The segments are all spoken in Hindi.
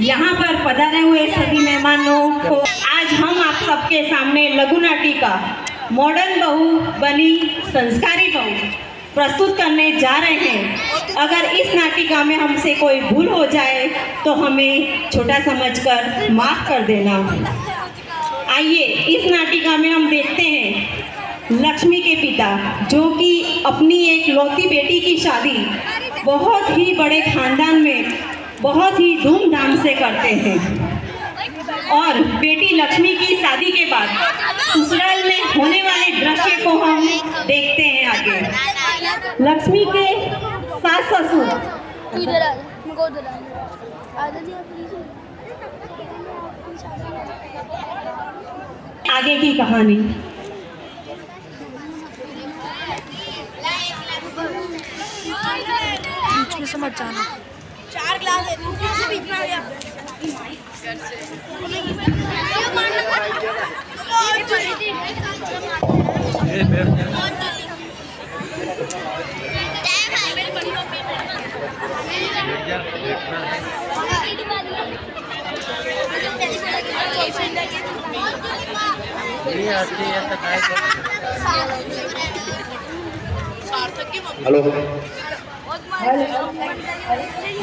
यहाँ पर पधारे हुए सभी मेहमानों को आज हम आप सबके सामने लघु नाटिका मॉडर्न बहू बनी संस्कारी बहू प्रस्तुत करने जा रहे हैं। अगर इस नाटिका में हमसे कोई भूल हो जाए तो हमें छोटा समझकर माफ कर देना। आइए इस नाटिका में हम देखते हैं लक्ष्मी के पिता जो कि अपनी एक लौती बेटी की शादी बहुत ही बड़े खानदान में बहुत ही धूमधाम से करते हैं और बेटी लक्ष्मी की शादी के बाद ससुराल में होने वाले दृश्य को हम देखते हैं। आगे लक्ष्मी के सास ससुर आगे की कहानी। बीच में से मत जाना। 4 ग्लास है से बीच में आ गया। हेलो।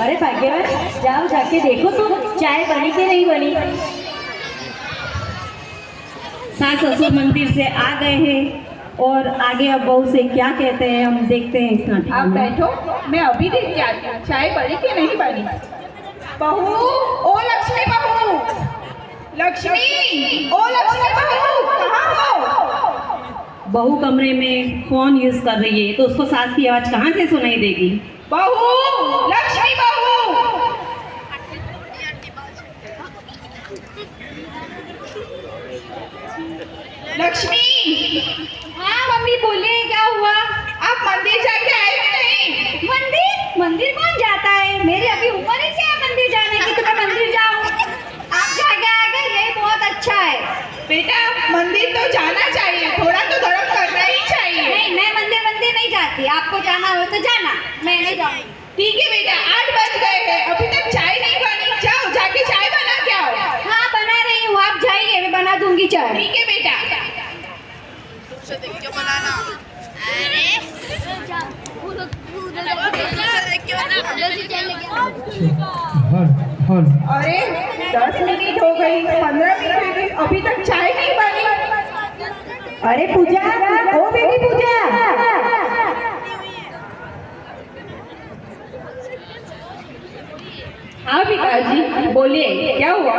अरे भाग्यवान जाओ जाके देखो तो चाय बनी कि नहीं बनी। सास ससुर मंदिर से आ गए हैं और आगे अब बहू से क्या कहते हैं हम देखते हैं इस नाटक आप में। बैठो, मैं अभी देख के आती हूँ चाय बनी कि नहीं बनी। बहू, ओ लक्ष्मी बहू, लक्ष्मी, ओ लक्ष्मी बहू, कहाँ हो? बहू कमरे में फोन यूज कर रही है तो उसको सास की आवाज कहाँ से सुनाई देगी। बहू, लक्ष्मी बहू, लक्ष्मी। हाँ मम्मी बोलिए क्या हुआ। आप मंदिर जाके आए कि नहीं? मंदिर मंदिर कौन जाता है, मेरी अभी उम्र ही क्या है मंदिर जाने की तो मैं मंदिर जाऊँ। आप जाके आ गए ये बहुत अच्छा है। बेटा मंदिर तो जाना चाहिए, थोड़ा तो धर्म करना ही चाहिए। नहीं मैं मंदिर नहीं जाती, आपको जाना हो तो जाना, मैं नहीं जाऊँगी। ठीक है बेटा, 8 बज गए हैं, अभी तक चाय नहीं बनी, जाओ जाके चाय बना के आओ। हाँ बना रही हूँ, आप जाइए मैं बना दूंगी चाय। ठीक है बेटा। अरे 10 मिनट हो गई, 15 मिनट हो गई, अभी तक चाय नहीं बनी। अरे पूजा, ओ बेटी पूजा। हाँ पिताजी बोलिए क्या हुआ?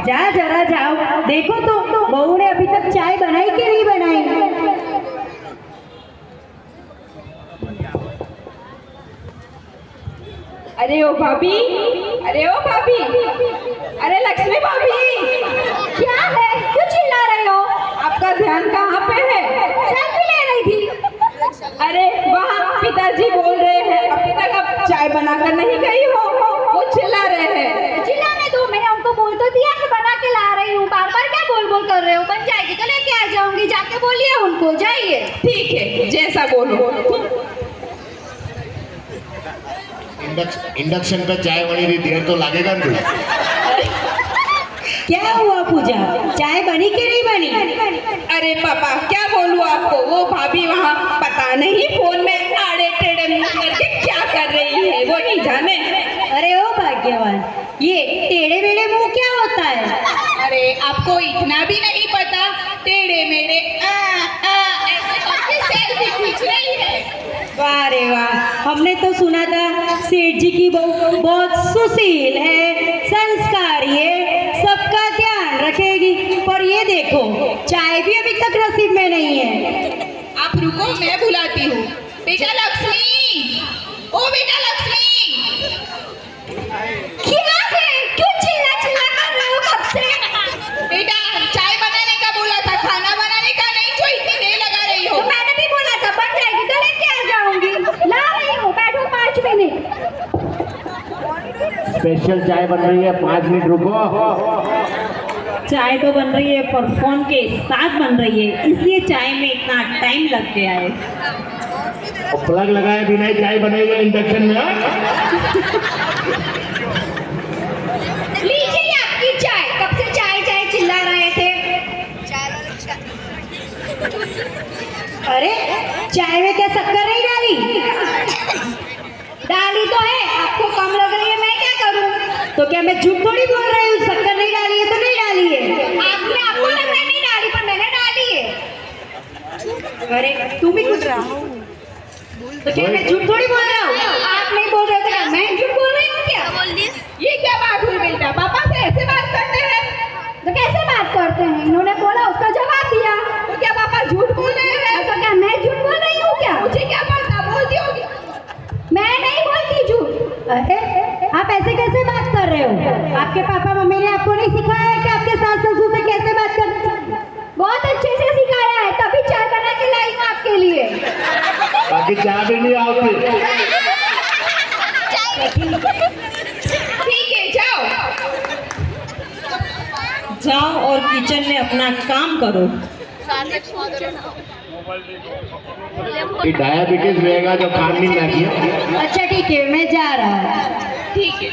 जा जरा जाओ देखो तो बहू ने अभी तक चाय बनाई कि नहीं बनाई। अरे ओ भाभी, अरे ओ भाभी, अरे लक्ष्मी भाभी, क्या है, क्यों चिल्ला रहे हो। आपका ध्यान कहाँ पे है? सेल्फी ले रही थी। अरे वहाँ पिताजी बोल रहे हैं अभी तक आप चाय बनाकर नहीं गई हो, वो चिल्ला रहे हैं। चिल्लाने दो, मैंने उनको बोल तो दिया कि बना के ला रही हूँ, बार बार क्या बोल बोल कर रहे हो। बन जाएगी तो लेके आ जाऊंगी, जाके बोलिए उनको, जाइए। ठीक है जैसा बोलो। इंडक्शन पे चाय बनी रही, देर तो लागेगा ना। क्या हुआ पूजा, चाय बनी कि नहीं बनी। अरे पापा क्या बोलूं आपको, वो भाभी वहाँ पता नहीं फोन में आड़े टेढ़े मुंह करके क्या कर रही है, वो नहीं जाने। अरे ओ भाग्यवान, ये टेढ़े मेढ़े मुंह क्या होता है। अरे आपको इतना भी नहीं पता, टेढ़े मेढ़े ऐसे करके सेल्फी खींच रही है। वाह रे वाह, हमने तो सुना था सेठ जी की बहू बहुत सुशील है, संस्कारी है, सबका ध्यान रखेगी, पर ये देखो चाय भी अभी तक नसीब में नहीं है। आप रुको मैं बुलाती हूँ। बेटा लक्ष्मी, ओ बेटा लक्ष्मी। क्या है, क्यों चिल्ला चिल्ला कर रहे हो कब से। बेटा चाय बनाने का बोला था, खाना बनाने का नहीं, जो इतनी देर लगा रही हो। तो मैंने भी बोला था बन जाएगी तो लेके आ जाऊंगी, ला रही हूँ, बैठो 5 मिनट। स्पेशल चाय बन रही है, 5 मिनट रुको। चाय तो बन रही है पर फोन के साथ बन रही है, इसलिए चाय में इतना टाइम लग गया है। और प्लग लगाए बिना ही चाय बनेगी इंडक्शन में। प्लीज अरे चाय में क्या शक्कर नहीं डाली? डाली तो है, आपको कम लग रही है, मैं क्या करूं? तो क्या मैं झूठ थोड़ी बोल रही हूँ? शक्कर नहीं डाली है तो नहीं डाली है। आपने आपको लग रहा है नहीं डाली, पर मैंने डाली है। अरे तुम भी कुछ तो क्या मैं झूठ थोड़ी बोल रहा हूँ? आप नहीं बोल रहे थे, मैं झूठ बोल रही हूँ क्या? ये क्या बात हुई बेटा, पापा से ऐसे बात करते हैं? तो कैसे बात करते हैं? इन्होंने बोला, उसका जवाब दिया। तो क्या पापा झूठ बोल रहे हैं? तो क्या मैं झूठ बोल रही हूँ क्या? मुझे क्या पता, बोलती होगी। मैं नहीं बोलती झूठ। अरे आप ऐसे कैसे बात कर रहे हो? आपके पापा मम्मी ने आपको नहीं सिखाया है कि आपके सास ससुर से कैसे बात कर? बहुत अच्छे से सिखाया है, तभी चाय बना के लाई हूँ आपके लिए। बाकी चाय भी नहीं आओगी। ठीक है, जाओ। जाओ और किचन में अपना काम करो। ये डायबिटीज रहेगा जो काम नहीं ना किया। अच्छा ठीक है, मैं जा रहा हूँ। ठीक है।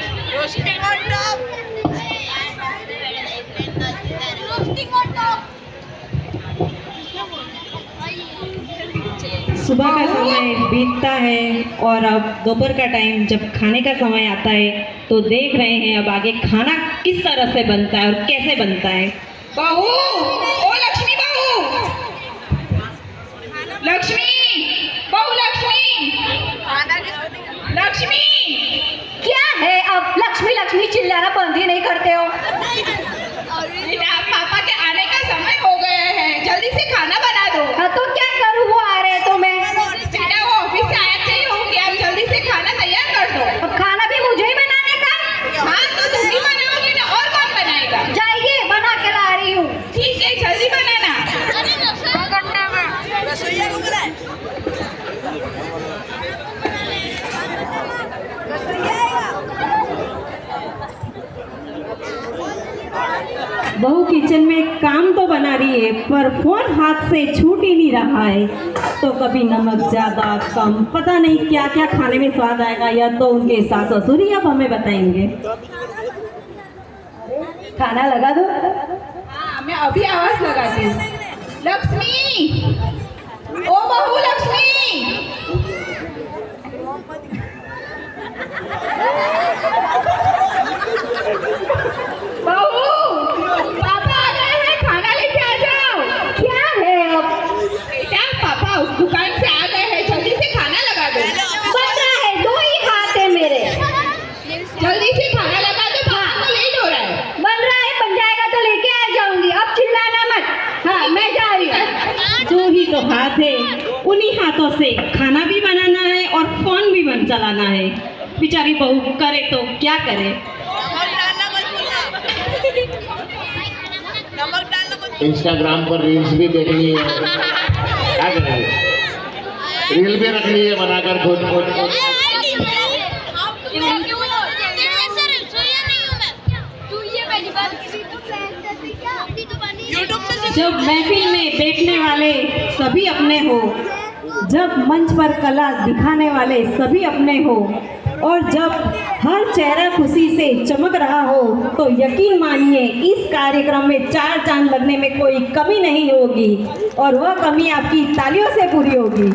सुबह का समय बीतता है और अब दोपहर का टाइम जब खाने का समय आता है तो देख रहे हैं अब आगे खाना किस तरह से बनता है और कैसे बनता है। बहू, ओ लक्ष्मी बहू, लक्ष्मी बहू, लक्ष्मी, क्या है अब लक्ष्मी लक्ष्मी चिल्लाना बंद ही नहीं करते हो? बेटा पापा के आने का समय हो गया है, जल्दी से खाना बना दो। हाँ तो क्या करूँ, वो आ रहे तो मैं। बेटा वो ऑफिस से आए थे होंगे, आप जल्दी से खाना तैयार कर दो। अब खाना भी मुझे ही बनाने का? हाँ तो तुम ही बनाओगी ना, और कौन बनाएगा? जाइए, बना के ला रही हूँ। ठीक है, जल्दी बनाना। रसोईया को बुलाए। बहू किचन में काम तो बना रही है पर फोन हाथ से छूट ही नहीं रहा है। तो कभी नमक ज़्यादा कम, पता नहीं क्या क्या खाने में स्वाद आएगा, या तो उनके सास ससुर ही अब हमें बताएंगे। खाना लगा दो। हाँ मैं अभी आवाज लगाती हूँ। लक्ष्मी, ओ बहू लक्ष्मी, बहू पापा आ गए हैं, खाना लेके आ जाओ। क्या है अब? बेटा पापा उस दुकान से आ गए हैं, जल्दी से खाना लगा दो। बन रहा है, दो ही हाथ है मेरे। जल्दी से खाना लगा दो, पापा को लेट हो रहा है। बन रहा है, बन जाएगा तो लेके आ जाऊंगी। अब चिल्लाना मत। हाँ मैं जा रही हूँ। दो ही तो हाथ है, उन्हीं हाथों से खाना भी बनाना है और फोन भी चलाना है। बेचारी बहू करे तो क्या करे। इंस्टाग्राम पर रील्स भी देखनी है, क्या करेंगे? रील भी रखनी है बनाकर खुद खुद। जब महफिल में बैठने वाले सभी अपने हो, जब मंच पर कला दिखाने वाले सभी अपने हो, और जब हर चेहरा खुशी से चमक रहा हो, तो यकीन मानिए इस कार्यक्रम में चार चांद लगने में कोई कमी नहीं होगी, और वह कमी आपकी तालियों से पूरी होगी।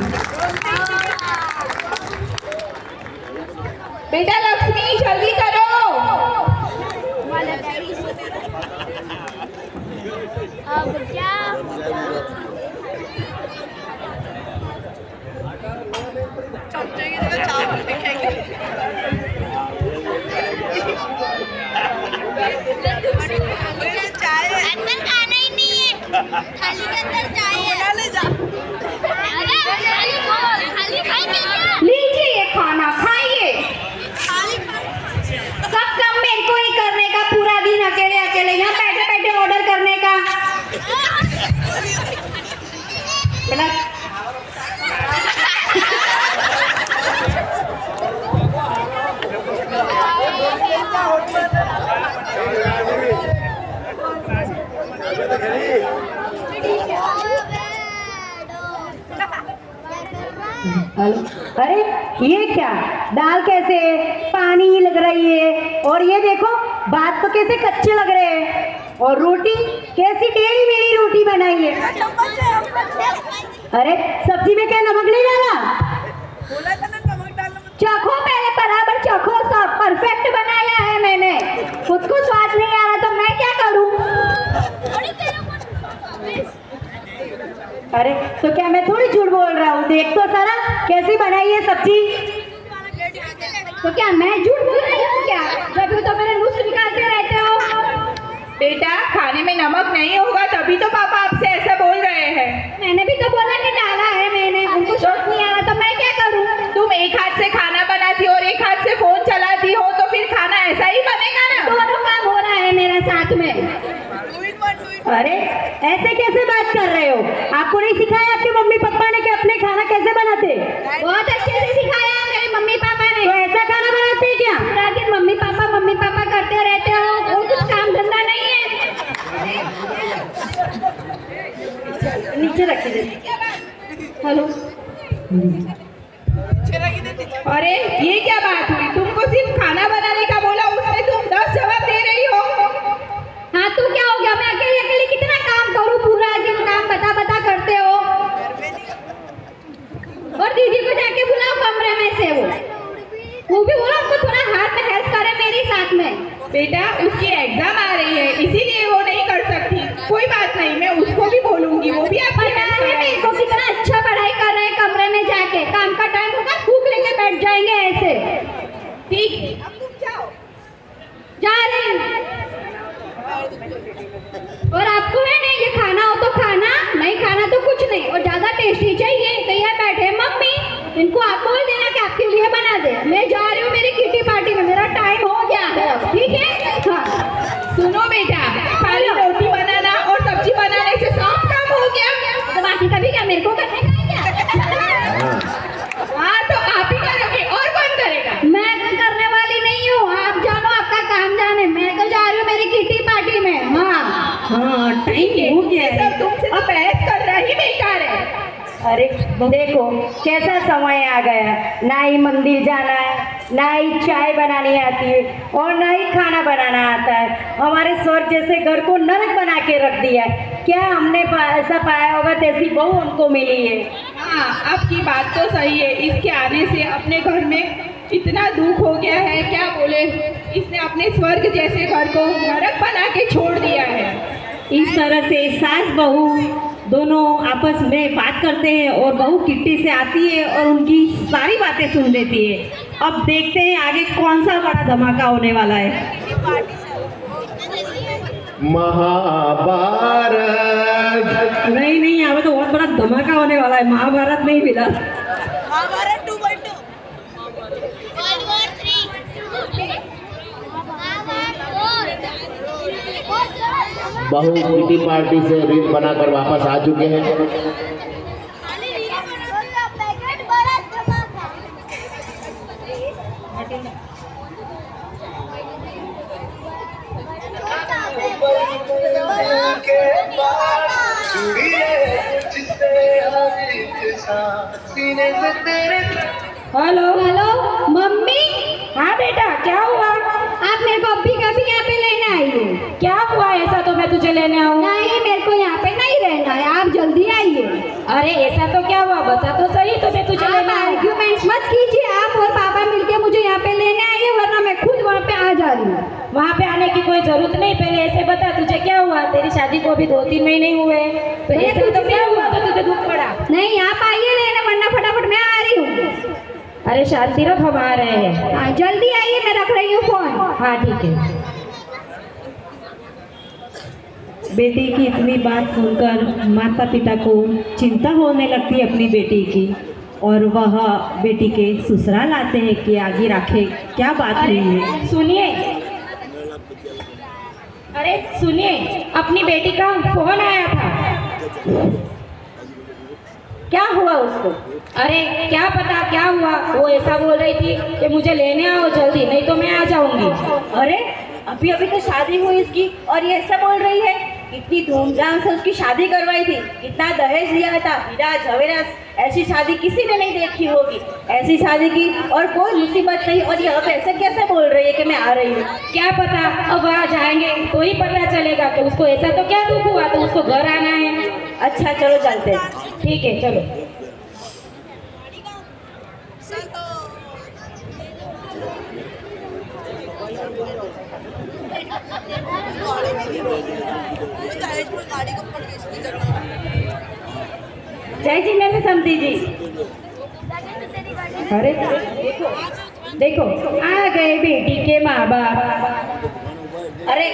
बेटा लक्ष्मी जल्दी करो। अब क्या? चमचे की जगह चावल दिखेंगे। चाय अंदर खाना ही नहीं है, थाली के अंदर चाय है। ले जा। अरे खाली खाएंगे क्या? लीजिए ये खाना, खाइए। खाली सब काम मेरे को ही करने का, पूरा दिन अकेले अकेले यहाँ बैठे बैठे ऑर्डर करने का। बेटा हेलो, अरे ये क्या दाल कैसे पानी ही लग रही है, और ये देखो भात तो कैसे कच्चे लग रहे हैं, और रोटी कैसी टेढ़ी मेढ़ी रोटी बनाई है। चम्मच है। अरे सब्जी में क्या नमक नहीं डाला? चखो पहले, बराबर चखो, सब परफेक्ट बनाया है मैंने। खुद को स्वाद नहीं आ रहा तो मैं क्या करूं? अरे तो क्या मैं थोड़ी झूठ बोल रहा हूँ, देख तो सारा कैसी बनाई है सब्जी। तो क्या मैं झूठ बोल रही हूँ क्या? जब तो मेरे नुस्खे निकालते रहते हो। बेटा खाने में नमक नहीं होगा तभी तो पापा आपसे ऐसा बोल रहे हैं। मैंने भी तो बोला कि डाला है मैंने, उनको स्वाद नहीं आ रहा तो मैं क्या करूं? तुम एक हाथ से खाना बनाती हो और एक हाथ से फोन चलाती हो तो फिर खाना ऐसा ही बनेगा ना। दोनों काम हो रहा है मेरा साथ में। अरे ऐसे कैसे बात कर रहे हो? आपको नहीं सिखाया आपके मम्मी पापा ने कि अपने खाना कैसे बनाते? बहुत अच्छे से सिखाया है मेरे मम्मी पापा ने। तो ऐसा खाना बनाते हैं क्या? पूरा दिन मम्मी पापा करते रहते हो, वो कुछ काम धंधा नहीं है। नीचे रख दे। हेलो, अरे ये क्या बात हुई? तुमको सिर्फ खाना बनाने का बोला, उसमें तुम 10 जवाब दे रही हो। हाँ तो क्या हो गया? मैं अकेले अकेले कितना काम करूँ? पूरा दिन काम बता करते हो। और दीदी को जाके बुलाओ कमरे में से, वो भी बोला उनको थोड़ा हाथ में हेल्प करे मेरे साथ में। बेटा उसकी एग्जाम आ रही है इसीलिए वो नहीं कर सकती। कोई बात नहीं, मैं उसको भी बोलूंगी, वो भी आपकी पता हेल्प है करेगी। मेरे को कितना अच्छा पढ़ाई कर रहे हैं कमरे में जाके। काम का टाइम होगा भूख लेके बैठ जाएंगे ऐसे। ठीक है अब तुम जाओ। जा रही हूँ। और आपको है नहीं, ये खाना हो तो खाना, नहीं खाना तो कुछ नहीं। और ज्यादा टेस्टी चाहिए तो यहाँ बैठे मम्मी, इनको आप बोल देना कि आपके लिए बना दे। मैं जा रही हूँ मेरी किटी पार्टी में, मेरा टाइम हो गया है अब, ठीक है? हाँ सुनो बेटा, खाली रोटी बनाना और सब्जी बनाने से सब काम हो गया। तो बाकी कभी क्या मेरे को करने का है क्या? हाँ तो आप ही करोगे और कौन करेगा? मैं करने वाली नहीं हूँ, आप जानो आपका काम जाने। मैं तो जा रही हूँ मेरी किटी पार्टी में। हाँ टाइम हो गया ये है। सब तुमसे तो बहस करना ही बेकार है। अरे देखो कैसा समय आ गया, ना ही मंदिर जाना है, ना ही चाय बनानी आती है और ना ही खाना बनाना आता है। हमारे स्वर्ग जैसे घर को नरक बना के रख दिया है। क्या हमने ऐसा पाया होगा जैसी बहू हमको मिली है? हाँ आपकी बात तो सही है। इसके आने से अपने घर में इतना दुख हो गया है, क्या बोले। इसने अपने स्वर्ग जैसे घर को नरक बना के छोड़ दिया है। इस तरह से सास बहू दोनों आपस में बात करते हैं और बहू किट्टी से आती है और उनकी सारी बातें सुन लेती है। अब देखते हैं आगे कौन सा बड़ा धमाका होने वाला है। महाभारत। नहीं यहाँ पे तो बहुत बड़ा धमाका होने वाला है। महाभारत नहीं मिला। World War III। बहू किटी पार्टी से रील बनाकर वापस आ चुके हैं। Hello hello mummy. हाँ बेटा क्या हुआ? आप मेरे को अभी कभी यहाँ पे लेने आई हो? क्या हुआ ऐसा तो मैं तुझे लेने आऊँ? नहीं, मेरे को यहाँ पे नहीं रहना है, आप जल्दी आइए। अरे ऐसा तो क्या हुआ, बता तो सही, तो मैं तुझे आप लेने आऊँ। आर्ग्यूमेंट्स मत कीजिए। आप और पापा मिलके मुझे यहाँ पे लेने आइए, वरना मैं खुद वहाँ पे आ जा रही हूँ। वहाँ पे आने की कोई जरूरत नहीं। पहले ऐसे बता तुझे क्या हुआ? तेरी शादी को अभी 2-3 महीने हुए, तो अरे ऐसा तो कुछ क्या नहीं हुआ तो तुझे दुख पड़ा? नहीं, आप आइए लेने, वरना फटाफट मैं आ रही हूँ। अरे शांति रख, हम आ रहे हैं। हाँ जल्दी आइए, मैं रख रही हूँ फोन। हाँ ठीक है। बेटी की इतनी बात सुनकर माता पिता को चिंता होने लगती है अपनी बेटी की, और वह बेटी के ससुराल आते हैं कि आगे राखे क्या बात हुई है। सुनिए, अरे सुनिए, अपनी बेटी का फोन आया था। क्या हुआ उसको? अरे क्या पता क्या हुआ, वो ऐसा बोल रही थी कि मुझे लेने आओ जल्दी, नहीं तो मैं आ जाऊंगी। अरे अभी अभी तो शादी हुई इसकी और ये ऐसा बोल रही है। इतनी धूमधाम से उसकी शादी करवाई थी, इतना दहेज लिया था, हीरा जवेरात, ऐसी शादी किसी ने नहीं देखी होगी। ऐसी शादी की और कोई मुसीबत नहीं, और ये अब ऐसे कैसे बोल रही है कि मैं आ रही हूँ। क्या पता, अब आ जाएंगे तो ही पता चलेगा कि उसको ऐसा तो क्या दुख हुआ, तो उसको घर आना है। अच्छा चलो चलते हैं। ठीक है चलो। जय जिनेंद्र समधी जी। अरे देखो आ गए बेटी के माँ बाप। अरे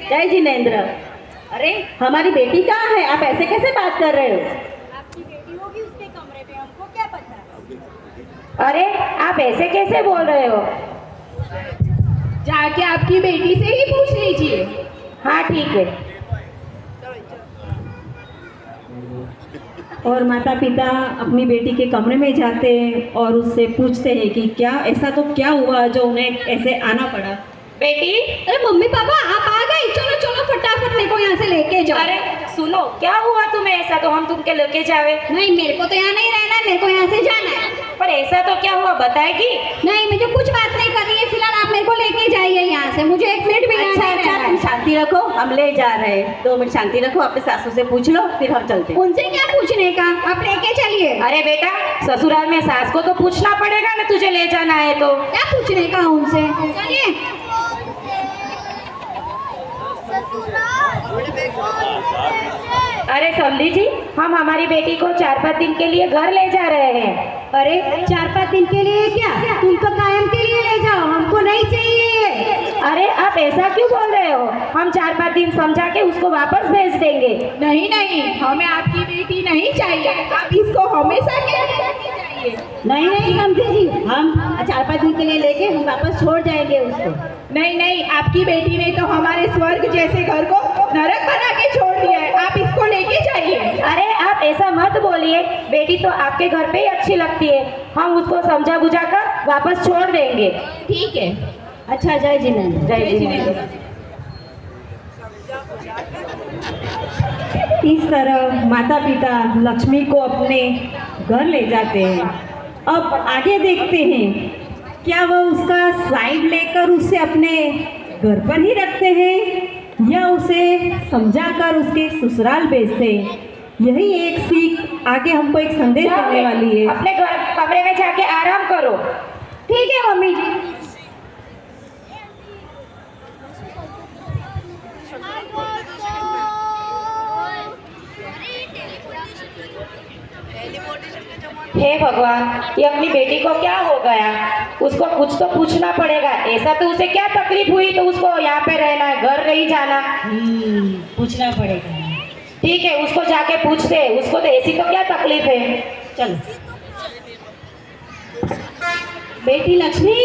जय जिनेंद्र, अरे हमारी बेटी कहाँ है? आप ऐसे कैसे बात कर रहे हो? आपकी बेटी होगी उसके कमरे में, हमको क्या पता। अरे आप ऐसे कैसे बोल रहे हो? जाके आपकी बेटी से ही पूछ लीजिए। हाँ ठीक है। और माता पिता अपनी बेटी के कमरे में जाते हैं और उससे पूछते हैं कि क्या ऐसा तो क्या हुआ जो उन्हें ऐसे आना पड़ा। बेटी, अरे मम्मी पापा आप आ गए, चलो चलो फटाफट मेरे को यहाँ से लेके जाओ। अरे सुनो, क्या हुआ तुम्हें ऐसा तो हम तुमके लेके जावे? नहीं मेरे को तो यहाँ नहीं रहना है, मेरे को यहाँ से जाना है। पर ऐसा तो क्या हुआ बताएगी? नहीं मुझे कुछ बात नहीं करनी है, फिलहाल आप मेरे को लेके जाइए यहाँ से, मुझे 1 मिनट भी यहाँ अच्छा नहीं अच्छा, रहना तुम है। शांति रखो, हम ले जा रहे हैं। 2 मिनट शांति रखो, अपने सासू से पूछ लो फिर हम चलते हैं। उनसे क्या पूछने का, आप लेके चलिए। अरे बेटा, ससुराल में सास को तो पूछना पड़ेगा ना, तुझे ले जाना है तो। क्या पूछने का उनसे, चलिए। अरे समधी जी, हम हमारी बेटी को 4-5 दिन के लिए घर ले जा रहे हैं। अरे 4-5 दिन के लिए क्या, तुम तो कायम के लिए ले जाओ, हमको नहीं चाहिए। अरे आप ऐसा क्यों बोल रहे हो? हम 4-5 दिन समझा के उसको वापस भेज देंगे। नहीं नहीं, हमें आपकी बेटी नहीं चाहिए, आप इसको हमेशा के लिए चाहिए। नहीं नहीं समझे जी, हम 4-5 दिन के लिए लेके हम वापस छोड़ जाएंगे उसको। नहीं नहीं, आपकी बेटी ने तो हमारे स्वर्ग जैसे घर को नरक बना के छोड़ दिया है, आप इसको लेके जाइए। अरे आप ऐसा मत बोलिए, बेटी तो आपके घर पे ही अच्छी लगती है, हम उसको समझा बुझा कर वापस छोड़ देंगे। ठीक है। अच्छा जय जिनेंद्र। जय जिनेंद्र। इस तरह माता पिता लक्ष्मी को अपने घर ले जाते हैं। अब आगे देखते हैं, क्या वह उसका साइड लेकर उसे अपने घर पर ही रखते हैं या उसे समझाकर उसके ससुराल भेजते हैं। यही एक सीख आगे हमको एक संदेश देने वाली है। अपने घर कमरे में जाके आराम करो। ठीक है मम्मी जी। हे भगवान, ये अपनी बेटी को क्या हो गया? उसको कुछ तो पूछना पड़ेगा। ऐसा तो उसे क्या तकलीफ हुई तो उसको यहाँ पे रहना है, घर नहीं जाना? पूछना पड़ेगा। ठीक है, उसको जाके पूछते हैं, उसको तो ऐसी तो क्या तकलीफ है। चलो। बेटी लक्ष्मी,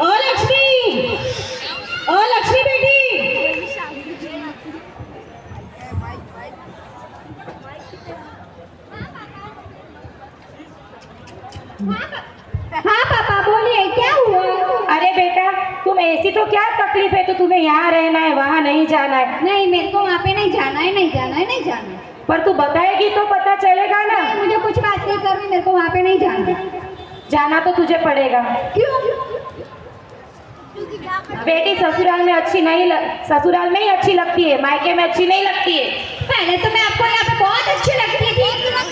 ओ लक्ष्मी, ओ लक्ष्मी बेटी। हाँ पापा बोलिए, क्या हुआ? अरे बेटा, तुम ऐसी तो क्या तकलीफ है तो तुम्हें यहाँ रहना है, वहाँ नहीं जाना है? नहीं मेरे को वहाँ पे नहीं जाना है, नहीं जाना है, नहीं जाना है। पर तू बताएगी तो पता चलेगा ना। नहीं, मुझे कुछ बात नहीं करनी, मेरे को वहाँ पे नहीं जाना है। जाना तो तुझे पड़ेगा। क्यों? बेटी ससुराल में अच्छी नहीं ससुराल में ही अच्छी लगती है, मायके में अच्छी नहीं लगती है। पहले तो मैं आपको यहाँ पे बहुत अच्छी लगती थी।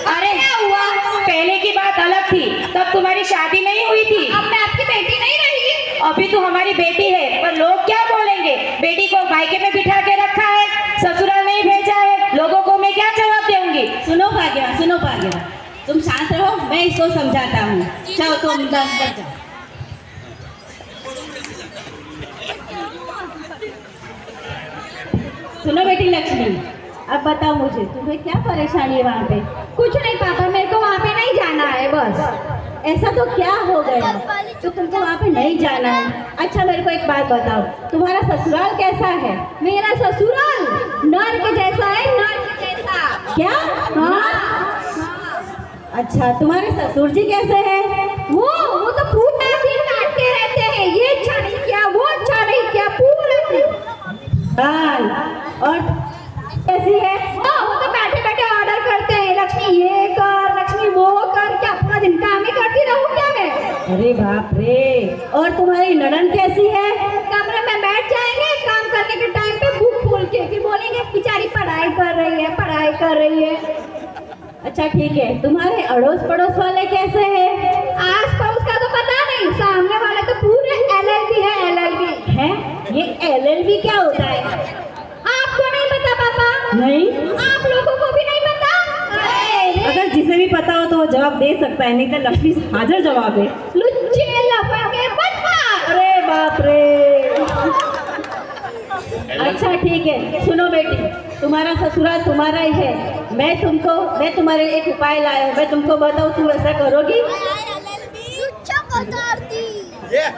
अरे क्या हुआ? पहले की बात अलग थी, तब तुम्हारी शादी नहीं हुई थी। अब मैं आपकी बेटी नहीं रही। अभी तू हमारी बेटी है, पर लोग क्या बोलेंगे? बेटी को मायके में बिठा के रखा है, ससुराल नहीं भेजा है, लोगों को मैं क्या जवाब दूंगी? सुनो भाग्य, सुनो भाग्य, तुम शांत रहो, मैं इसको समझाता हूँ। चलो तुम अंदर जाओ। सुनो बेटी लक्ष्मी, अब बताओ मुझे तुम्हें क्या परेशानी है वहाँ पे? कुछ नहीं पापा, मेरे को वहाँ पे नहीं जाना है बस। ऐसा तो क्या हो गया तो तुमको वहाँ पे नहीं जाना है? अच्छा मेरे को एक बात बताओ, तुम्हारा ससुराल कैसा है? मेरा ससुराल नर्क जैसा है, नर्क जैसा। क्या? हाँ। अच्छा, तुम्हारे ससुर जी कैसे हैं? वो तो पूरा दिन काटते रहते हैं, ये अच्छा नहीं किया, वो अच्छा नहीं किया, पूरा दिन। और कैसी है? वो तो बैठे बैठे ऑर्डर करते हैं, लक्ष्मी ये कर, लक्ष्मी वो कर। क्या पूरा दिन काम ही करती रहूं क्या मैं? अरे बाप रे। और तुम्हारी ननद कैसी है? कमरे में बैठ जाएंगे काम करने के टाइम पे बुक खोल के, फिर बोलेंगे बेचारी पढ़ाई कर रही है, पढ़ाई कर रही है। अच्छा ठीक है, तुम्हारे अड़ोस पड़ोस वाले कैसे हैं? आस पड़ोस का तो पता नहीं, सामने वाले तो पूरे LLB है, LLB है? ये LLB क्या होता है? आपको नहीं पता पापा? नहीं। आप लोगों को भी नहीं पता? अरे अगर जिसे भी पता हो तो वो जवाब दे सकता है, नहीं तो लक्ष्मी हाजिर जवाब है। लुच्चे लफंगे बदमाश। अरे बाप रे। अच्छा ठीक है, सुनो बेटी, तुम्हारा ससुराल तुम्हारा ही है। मैं तुम्हारे लिए एक उपाय लाया हूँ, मैं तुमको बताऊँ, तुम ऐसा करोगी?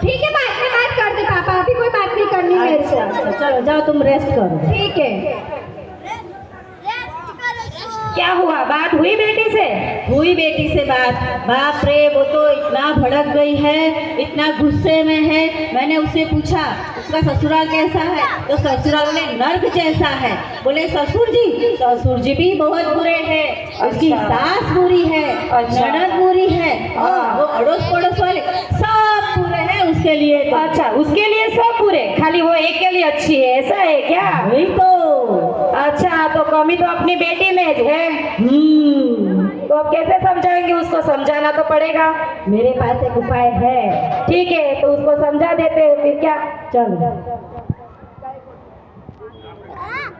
ठीक है, बाद में बात करते पापा, अभी कोई बात नहीं करनी मेरे से। अच्छा, चलो जाओ तुम रेस्ट करो। ठीक है। क्या हुआ, बात हुई बेटी से? हुई बेटी से बात। बाप रे, वो तो इतना भड़क गई है, इतना गुस्से में है। मैंने उससे पूछा उसका ससुराल कैसा है, तो ससुराल बोले नर्क जैसा है। बोले ससुर जी भी बहुत बुरे हैं, उसकी सास बुरी है, ननद बुरी है, और वो अड़ोस पड़ोस वाले सब बुरे हैं उसके लिए तो। अच्छा, उसके लिए सब बुरे, खाली वो एक के लिए अच्छी है, ऐसा है क्या? वही तो। अच्छा, तो कमी तो अपनी बेटी में है। तो अब कैसे समझाएंगे उसको? समझाना तो पड़ेगा। मेरे पास एक उपाय है। ठीक है, तो उसको समझा देते हैं, फिर क्या? चलो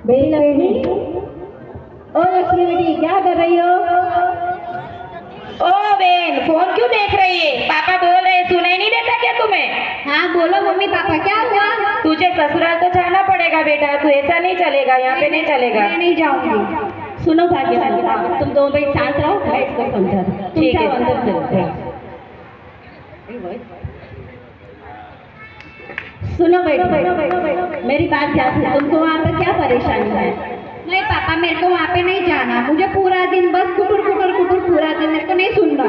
बेटी लक्ष्मी, ओ लक्ष्मी बेटी क्या कर रही हो? ओ बेन, फोन क्यों देख रही है? पापा बोल रहे हैं, सुनाई नहीं देता क्या तुम्हें? हाँ बोलो मम्मी पापा, क्या हुआ? तुझे ससुराल तो जाना पड़ेगा बेटा, तू ऐसा नहीं चलेगा, यहाँ पे नहीं चलेगा। मैं नहीं जाऊंगी। सुनो भाग्यवानी, तुम दोनों भाई शांत रहो, मैं इसको समझा दूं। तुम ठीक है। जाओ अंदर चलो। सुनो बेटी, मेरी बात ध्यान से, तुमको वहाँ पर क्या परेशानी है? नहीं पापा, मेरे को वहाँ पे नहीं जाना, मुझे पूरा दिन बस कुटुर पूरा दिन, मेरे को नहीं सुनना।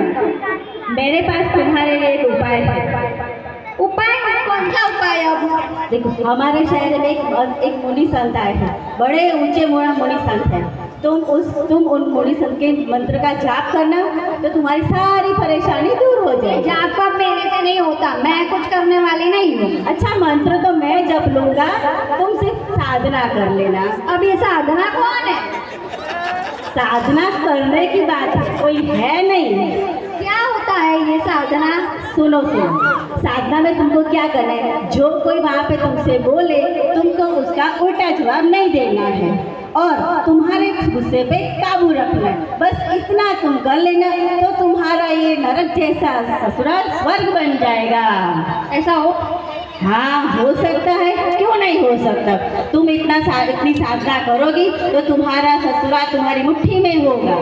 मेरे पास तुम्हारे लिए एक उपाय है। उपाय? कौन सा उपाय? अब देखो, हमारे शहर में एक मुनि संत आए हैं, बड़े ऊंचे मुनि संत हैं। तुम उन मुनि संत के मंत्र का जाप करना, तो तुम्हारी सारी परेशानी दूर हो जाएगी। जाप का मेरे से नहीं होता, मैं कुछ करने वाली नहीं हूँ। अच्छा, मंत्र तो मैं जप लूंगा, तुम सिर्फ साधना कर लेना। अब ये साधना कौन है? साधना करने की बात कोई है नहीं। क्या होता है ये साधना? सुनो, साधना में तुमको क्या करना है, जो कोई वहाँ पे तुमसे बोले, तुमको उसका उल्टा जवाब नहीं देना है, और तुम्हारे गुस्से पे काबू रखना है। बस इतना तुम कर लेना, तो तुम्हारा ये नरक जैसा ससुराल स्वर्ग बन जाएगा। ऐसा हो? हाँ, हो सकता है, क्यों नहीं हो सकता। तुम इतनी साधना करोगी तो तुम्हारा ससुराल तुम्हारी मुट्ठी में होगा।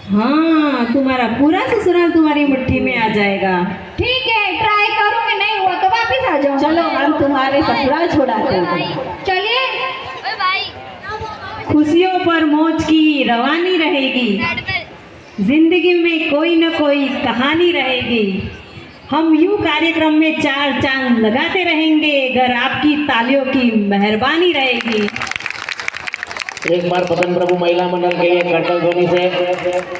हाँ, तुम्हारा पूरा ससुराल तुम्हारी मुट्ठी में आ जाएगा। ठीक है, ट्राई करूँगी, नहीं हुआ तो वापस आ जाऊँ। चलो हम तुम्हारे ससुराल छुड़ाते हैं। चलिए। खुशियों पर मौज की रवानी रहेगी, जिंदगी में कोई न कोई कहानी रहेगी। हम यूं कार्यक्रम में चार चांद लगाते रहेंगे, अगर आपकी तालियों की मेहरबानी रहेगी। एक बार पतन प्रभु महिला मंडल के लिए करतल ध्वनि से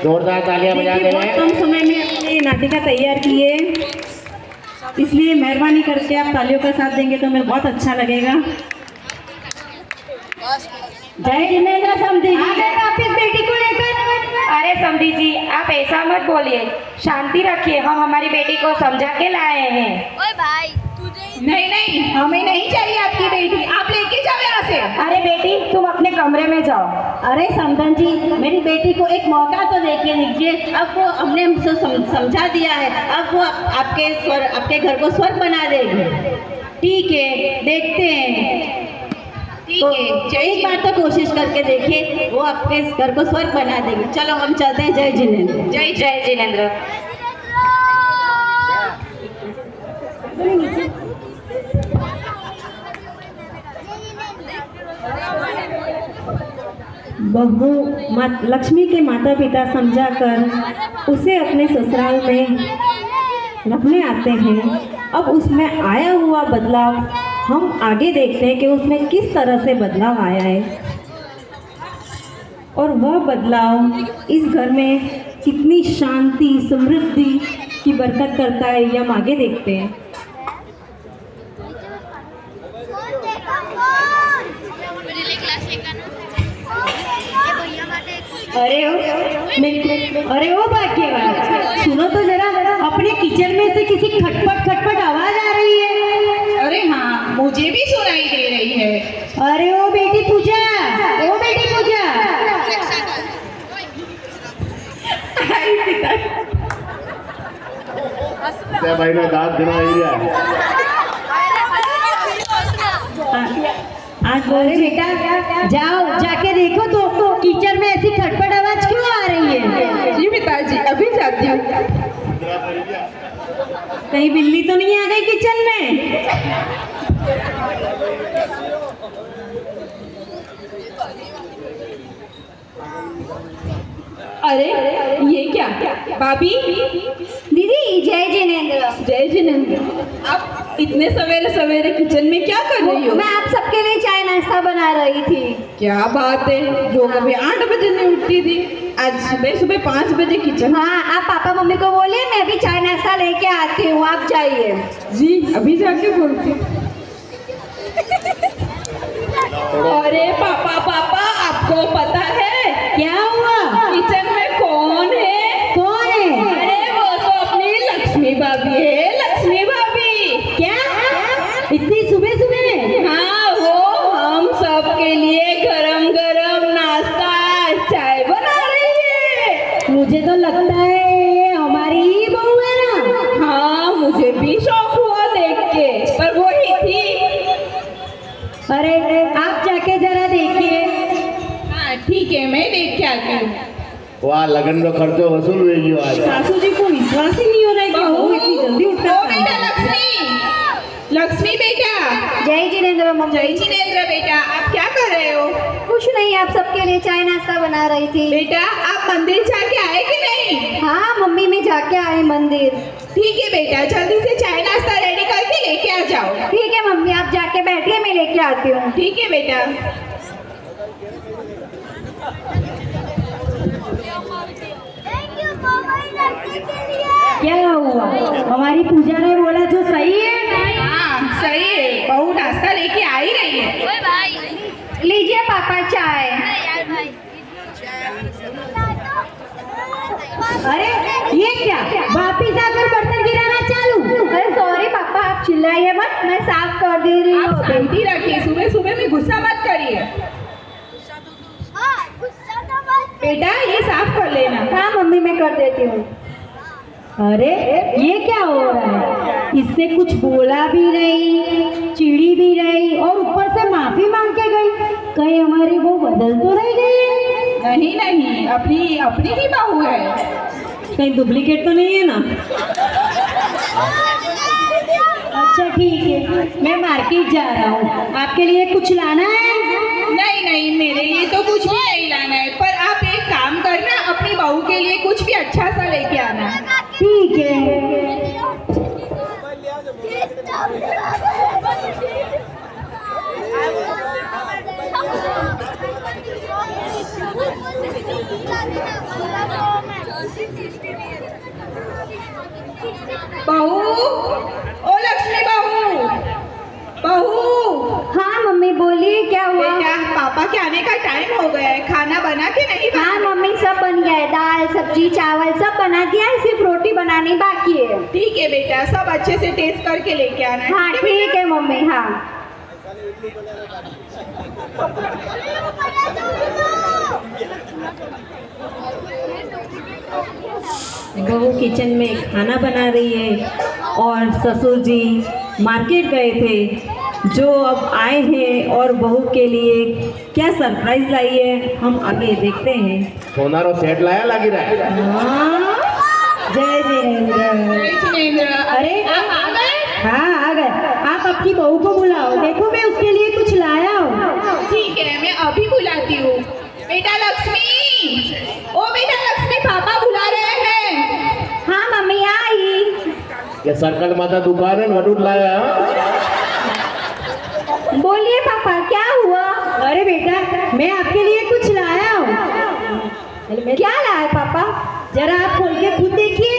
जोरदार तालियां बजा देखिए, दे बहुत कम समय में अपनी नाटिका तैयार की है, इसलिए मेहरबानी करके आप तालियों का साथ देंगे तो हमें बहुत अच्छा लगेगा। जय जिनेंद्र समधी। वापिस बेटी को लेकर। अरे समधी जी, आप ऐसा मत बोलिए, शांति रखिए, हम हमारी बेटी को समझा के लाए हैं। नहीं, हमें नहीं चाहिए आपकी बेटी, आप लेके जाओ यहाँ से। अरे बेटी, तुम अपने कमरे में जाओ। अरे समधन जी, मेरी बेटी को एक मौका तो देके दीजिए। अब वो हमने हमसे समझा दिया है, अब वो आपके घर को स्वर्ग बना देगी। ठीक है, देखते हैं। तो एक बार तो कोशिश करके देखिए, वो आपके घर को स्वर्ग बना देगी। चलो हम चलते हैं। जय जिनेंद्र। जय जिनेंद्र। बहू लक्ष्मी के माता पिता समझाकर उसे अपने ससुराल में रखने आते हैं। अब उसमें आया हुआ बदलाव हम आगे देखते हैं कि उसमें किस तरह से बदलाव आया है, और वह बदलाव इस घर में कितनी शांति समृद्धि की बरकत करता है, ये हम आगे देखते हैं। अरे ओ भाग्यवान, सुनो तो जरा, अपने किचन में से किसी खटपट खटपट आवाज आ रही है। अरे हाँ, मुझे भी सुनाई दे रही है। अरे ओ बेटी पूजा, ओ बेटी पूजा। आई पिता, त्या बाईने दात गिनाई अरे बेटा, जाओ जाके देखो तो किचन में ऐसी खटपट आवाज क्यों आ रही है। जी पिताजी, अभी जाती हूँ। कहीं बिल्ली तो नहीं आ गई किचन में। अरे ये क्या भाभी? दीदी जय जिनेंद्र। जय जिनेंद्र, आप इतने सवेरे सवेरे किचन में क्या कर रही हो? मैं आप सबके लिए चाय नाश्ता बना रही थी। क्या बात है, जो कभी 8 बजे नहीं उठती थी, आज सुबह सुबह 5 बजे किचन। हाँ, आप पापा मम्मी को बोलिए मैं अभी चाय नाश्ता लेके आती हूँ, आप जाइए। जी अभी जाके बोलती हूँ। अरे पापा पापा, आपको पता है क्या हुआ? किचन में कौन है? कौन है? अरे वो तो अपनी लक्ष्मी भाभी है, लक्ष्मी भाभी। क्या इतनी सुबह सुबह? हाँ, वो हम सब के लिए गरम गरम नाश्ता चाय बना रही है। मुझे तो लगता है ये हमारी ही बहू है ना। हाँ, मुझे भी शौक हुआ देख के, पर वो ही थी। अरे आप जाके जरा देखिए। हाँ ठीक है, मैं देख के आती हूँ। वाह, लगन का खर्चो वसूल हुई जी आज। सासू जी को विश्वास ही नहीं हो रहा है कि वो इतनी जल्दी उठकर ओ काम बेटा करती है। लक्ष्मी, लक्ष्मी बेटा। जय जिनेंद्र मम्मी। जय जिनेंद्र बेटा, आप क्या कर रहे हो? कुछ नहीं, आप सबके लिए चाय नाश्ता बना रही थी। बेटा आप मंदिर जाके आए कि नहीं? हाँ मम्मी, मैं जाके आई मंदिर। ठीक है बेटा, जल्दी से चाय नाश्ता रेडी करके लेके आ जाओ। ठीक है मम्मी, आप जाके बैठिए, मैं लेके आती हूँ। ठीक है बेटा। क्या हुआ? हमारी पूजा ने बोला जो सही है। हाँ सही है, बहू नाश्ता लेके आ ही रही है। लीजिए पापा चाय। अरे ये क्या, वापिस आकर बर्तन गिराना चालू। अरे सॉरी पापा, आप चिल्लाइए मत, मैं साफ कर दे रही आप हूँ। शांति रखिए, सुबह सुबह में गुस्सा मत करिए। बेटा ये साफ कर लेना। हाँ मम्मी, मैं कर देती हूँ। अरे ये क्या हो रहा है? इसने कुछ बोला भी नहीं, चिड़ी भी नहीं, और ऊपर से माफी मांग के गई। कहीं हमारी वो बदल तो नहीं गई है? नहीं नहीं, अपनी अपनी ही बहू है। कहीं डुप्लीकेट तो नहीं है ना? अच्छा ठीक है, मैं मार्केट जा रहा हूँ, आपके लिए कुछ लाना है? नहीं नहीं, मेरे लिए तो कुछ भी नहीं लाना है, पर आप एक काम करना, अपनी बहू के लिए कुछ भी अच्छा सा लेके आना। ठीक है। बहू, ओ लक्ष्मी बहू, बहू। हाँ मम्मी बोलिए, क्या हुआ? बेटा पापा के आने का टाइम हो गया है, खाना बना के नहीं बना? हाँ मम्मी, सब बन गया है, दाल सब्जी चावल सब बना दिया है, सिर्फ रोटी बनानी बाकी है। ठीक है बेटा, सब अच्छे से टेस्ट करके लेके आना। हाँ ठीक है मम्मी। हाँ बहू किचन में खाना बना रही है और ससुर जी मार्केट गए थे, जो अब आए हैं और बहू के लिए क्या सरप्राइज लाई है, हम आगे देखते हैं। सोनारो सेट लाया लगी रहा है। हाँ, जय जिनेंद्र। जय जिनेंद्र। अरे आप आ गए? हाँ आ गए। आप अपनी बहू को बुलाओ, देखो मैं उसके लिए कुछ लाया हूँ। ठीक है, मैं अभी बुलाती हूँ। बेटा लक्ष्मी, ओ बेटा लक्ष्मी, पापा बुला रहे हैं। हाँ मम्मी आई। ये सर्कल माता दुकान है, वडूट लाया। बोलिए पापा, क्या हुआ? अरे बेटा, मैं आपके लिए कुछ लाया हूँ। क्या लाए पापा? जरा आप खोल के खुद देखिए।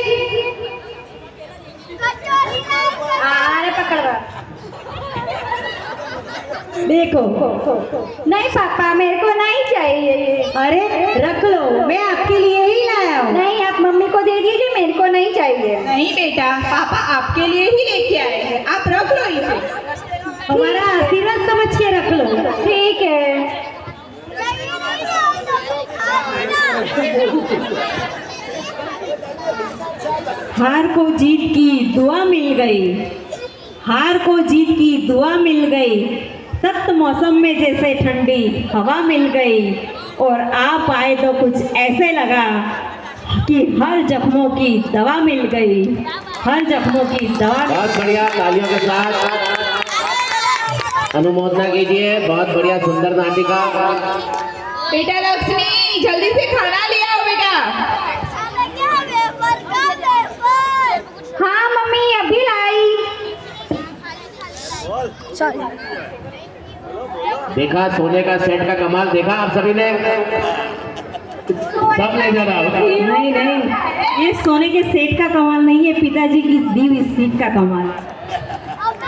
अरे पकड़ रहा। देखो। नहीं पापा मेरे को नहीं चाहिए ये। अरे रख लो, मैं आपके लिए ही लाया हूँ। नहीं आप मम्मी को दे दीजिए, मेरे को नहीं चाहिए। नहीं बेटा, पापा आपके लिए ही लेके आए हैं, आप रख लो इसे। हमारा आशीर्वाद समझ के रख लो। ठीक है। हार को जीत की दुआ मिल गई, हार को जीत की दुआ मिल गई, सख्त मौसम में जैसे ठंडी हवा मिल गई, और आप आए तो कुछ ऐसे लगा कि हर जख्मों की दवा मिल गई, हर जख्मों की दवा। बहुत बढ़िया, तालियों के साथ अनुमोदना कीजिए। बहुत बढ़िया, सुंदर नाटिका। बेटा लक्ष्मी जल्दी से खाना ले आओ बेटा। हाँ मम्मी अभी लाई। देखा सोने का सेट का कमाल, देखा आप सभी ने? सब ले जा रहा होगा। नहीं नहीं, ये सोने के सेट का कमाल नहीं है, पिताजी की दी हुई सीट का कमाल।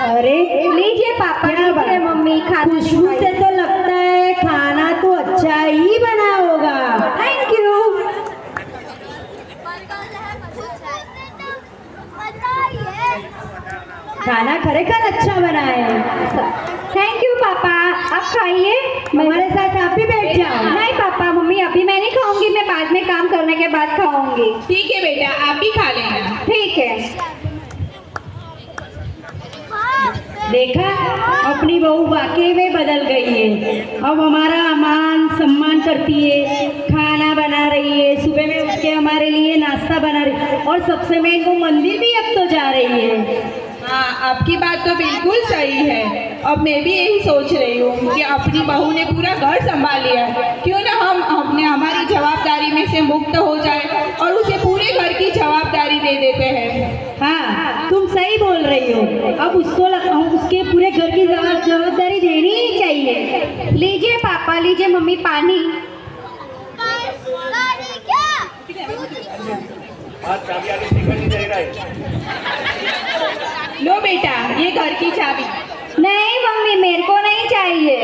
अरे लीजिए पापा, क्या बात? लीजिए मम्मी खाना। खुशबू से तो लगता है खाना तो अच्छा ही बना होगा। Thank you. खाना खरेखर अच्छा बना है। थैंक यू पापा, आप खाइए। हमारे साथ आप भी बैठ जाओ। नहीं पापा मम्मी अभी मैं नहीं खाऊंगी, मैं बाद में काम करने के बाद खाऊंगी। ठीक है बेटा, आप भी खा लेना। ठीक है। देखा, अपनी बहू वाकई में बदल गई है। अब हमारा मान सम्मान करती है, खाना बना रही है, सुबह में उठ के हमारे लिए नाश्ता बना रही है, और सबसे मेन वो मंदिर भी अब तो जा रही है। हाँ, आपकी बात तो बिल्कुल सही है। अब मैं भी यही सोच रही हूँ कि अपनी बहू ने पूरा घर संभाल लिया है, क्यों ना हम अपने हमारी जवाबदारी में से मुक्त हो जाए और उसे पूरे घर की जवाबदारी दे देते हैं। हाँ तुम सही बोल रही हो। अब उसके पूरे घर की जवाबदारी देनी ही चाहिए। लीजिए पापा, लीजिए मम्मी पानी। लो बेटा, ये घर की चाबी। नहीं मम्मी मेरे को नहीं चाहिए।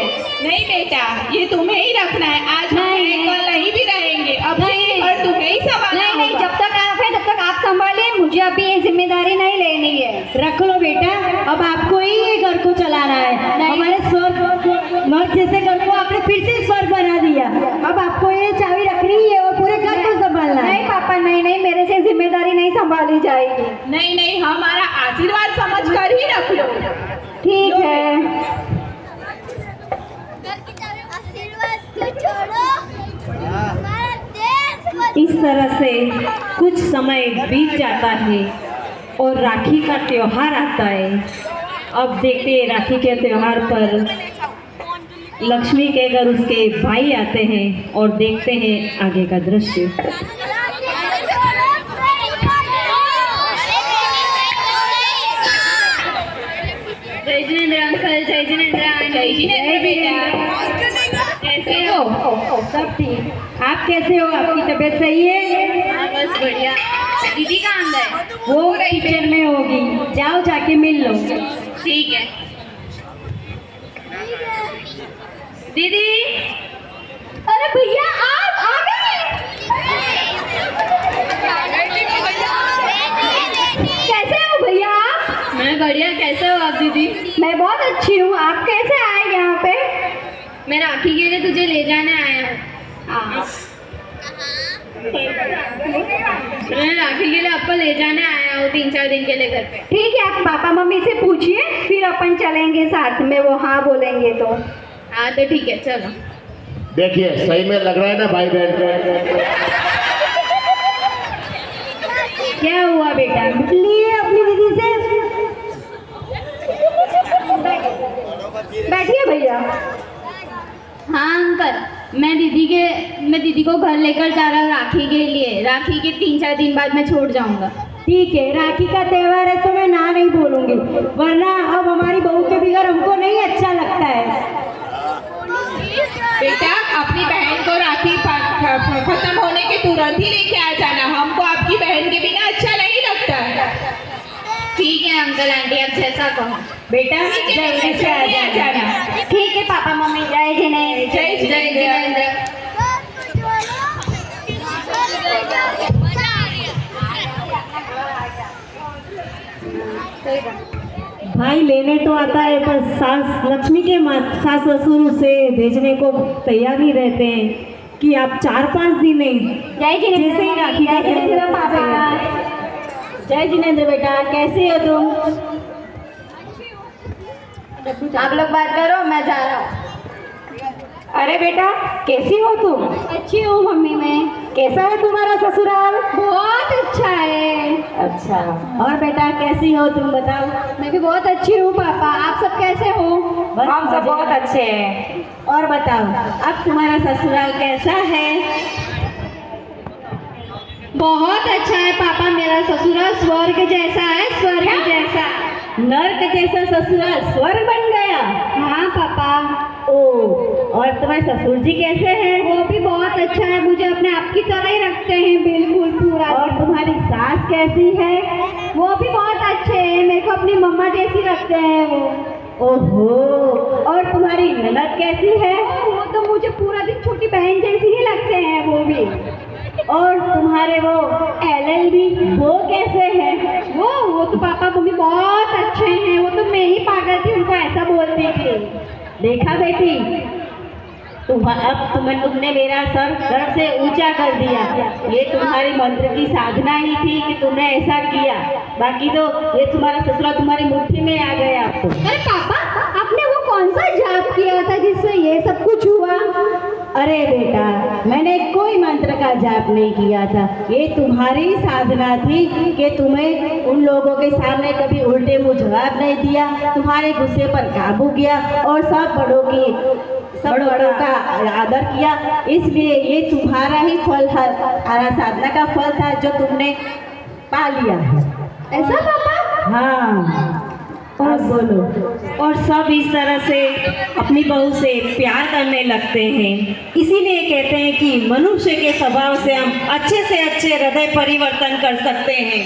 नहीं बेटा, ये तुम्हें ही रखना है। आज हम नहीं, हैं, कल नहीं भी रहेंगे। अब से नहीं, ये घर तुम्हें ही संभालना नहीं नहीं, होगा। जब तक आप है तब तक आप संभालिए, मुझे अभी ये जिम्मेदारी नहीं लेनी है। रख लो बेटा, अब आपको ही ये घर को चलाना है। नहीं। हमारे स्वर्ग मर्द जैसे घर को आपने फिर से स्वर्ग बना दिया। अब आपको ये चाबी रखनी है और पूरे घर को संभालना है। नहीं पापा, नहीं नहीं, मेरे से जिम्मेदारी नहीं संभाली जाएगी। नहीं नहीं, हमारा आशीर्वाद समझ कर ही रख लो। ठीक है। इस तरह से कुछ समय बीत जाता है और राखी का त्योहार आता है। अब देखते हैं राखी के त्योहार पर लक्ष्मी के घर उसके भाई आते हैं और देखते हैं आगे का दृश्य। जय जिनेंद्र अंकल, जय जिनेंद्र आंटी। जय जिनेंद्र बेटा। कैसे हो? सब ठीक। आप कैसे हो? आपकी तबीयत सही है? हाँ बस बढ़िया। दीदी कहाँ अंदर है? वो किचन में होगी, जाओ जाके मिल लो। ठीक है। दीदी, अरे भैया आप आ गए? कैसे हो भैया आप? मैं बढ़िया, कैसे हो आप दीदी? मैं बहुत अच्छी हूँ। आप कैसे आए यहाँ पे? मैं राखी के लिए तुझे ले जाने आया हूँ। मैं राखी के लिए आपको ले जाने आया हूँ 3-4 दिन के लिए घर पे। ठीक है, आप पापा मम्मी से पूछिए, फिर अपन चलेंगे साथ में। वो हाँ बोलेंगे तो। हाँ तो ठीक है, चलो। देखिए सही में लग रहा है ना भाई बहन। क्या हुआ बेटा? लिए अपनी दीदी से। बैठिए भैया। हाँ अंकल, मैं दीदी को घर लेकर जा रहा हूँ राखी के लिए। राखी के 3-4 दिन बाद मैं छोड़ जाऊंगा। ठीक है, राखी का त्योहार है तो मैं ना नहीं बोलूंगी, वरना अब हमारी बहू के बगैर हमको नहीं अच्छा लगता है। बेटा, अपनी बहन को राखी खत्म होने के तुरंत ही लेके आ जाना। हमको आपकी बहन के बिना अच्छा नहीं लगता है। ठीक है अंकल आंटी, आप जैसा कहो। बेटा जल्दी से आ जाना। ठीक है पापा मम्मी, जय जिनेंद्र। जय जिनेंद्र। भाई लेने तो आता है, पर सास लक्ष्मी के सास ससुर से भेजने को तैयार ही रहते हैं कि आप 4-5 दिन नहीं। जय जिनेंद्र जैसे ही राखी का जय जिनेंद्र पापा। जय जिनेंद्र बेटा, कैसे हो तुम? आप लोग बात करो, मैं जा रहा हूँ। अरे बेटा, कैसी हो तुम? अच्छी हूँ मम्मी मैं। कैसा है तुम्हारा ससुराल? बहुत अच्छा है। अच्छा, और बेटा कैसी हो तुम बताओ? मैं भी बहुत अच्छी हूँ पापा। आप सब कैसे हो? हम सब बहुत अच्छे हैं। और बताओ अब तुम्हारा ससुराल कैसा है? बहुत अच्छा है पापा, मेरा ससुराल स्वर्ग जैसा है, स्वर्ग जैसा। नर्क जैसा ससुराल स्वर्ग बन गया? हाँ पापा। ओ, और तुम्हारे ससुर जी कैसे हैं? वो भी बहुत अच्छा है, मुझे अपने आप की तरह ही रखते हैं, बिल्कुल पूरा। और तुम्हारी सास कैसी है? वो भी बहुत अच्छे हैं, मेरे को अपनी मम्मा जैसी रखते हैं वो। ओहो, और तुम्हारी ननद कैसी है? वो तो मुझे पूरा दिन छोटी बहन जैसी ही लगते हैं वो भी। और तुम्हारे वो LLB वो कैसे हैं? वो तो पापा मम्मी बहुत अच्छे हैं, वो तो मैं ही पागल थी उनको ऐसा बोलती थी। देखा बेटी, अब तुमने मेरा सर गर्व से ऊंचा कर दिया। ये तुम्हारी मंत्र की साधना ही थी कि तुमने ऐसा किया, बाकी तो ये तुम्हारा ससुराल तुम्हारी मुट्ठी में आ गया अब तो। अरे पापा, आपने वो कौन सा जाप किया था जिससे ये सब कुछ हुआ? अरे बेटा, मैंने कोई मंत्र का जाप नहीं किया था, ये तुम्हारी साधना थी कि तुम्हें उन लोगों के सामने कभी उल्टे मुंह जवाब नहीं दिया, तुम्हारे गुस्से पर काबू किया और सब बड़ों का आदर किया। इसलिए ये तुम्हारा ही फल था, तुम्हारा साधना का फल था जो तुमने पा लिया है। ऐसा पापा? हाँ, और बोलो। और सब इस तरह से अपनी बहू से प्यार करने लगते हैं। इसीलिए कहते हैं कि मनुष्य के स्वभाव से हम अच्छे से अच्छे हृदय परिवर्तन कर सकते हैं,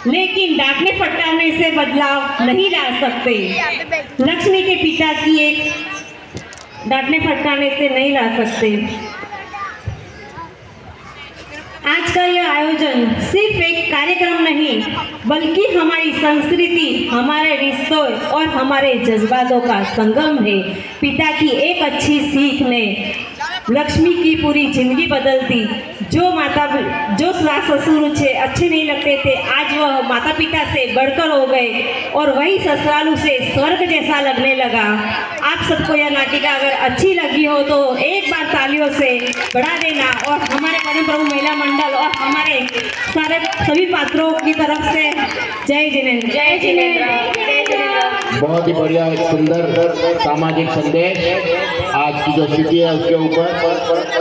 लेकिन डांटने फटकारने से बदलाव नहीं ला सकते। लक्ष्मी के पिता की एक डांटने फटकारने से नहीं ला सकते। आज का यह आयोजन सिर्फ एक कार्यक्रम नहीं, बल्कि हमारी संस्कृति, हमारे रिश्तों और हमारे जज्बातों का संगम है। पिता की एक अच्छी सीख ने लक्ष्मी की पूरी जिंदगी बदल दी। जो सास ससुर से अच्छे नहीं लगते थे, आज वह माता पिता से बढ़कर हो गए और वही ससुराल उसे स्वर्ग जैसा लगने लगा। आप सबको यह नाटिका अगर अच्छी लगी हो तो एक बार तालियों से बढ़ा देना और हमारे परम प्रभु महिला मंडल और हमारे सभी पात्रों की तरफ से जय जिनेंद्र। जय जिनेंद्र, जय जिनेंद्र। बहुत ही बढ़िया, एक सुंदर सामाजिक संदेश आज की जो स्थिति है उसके ऊपर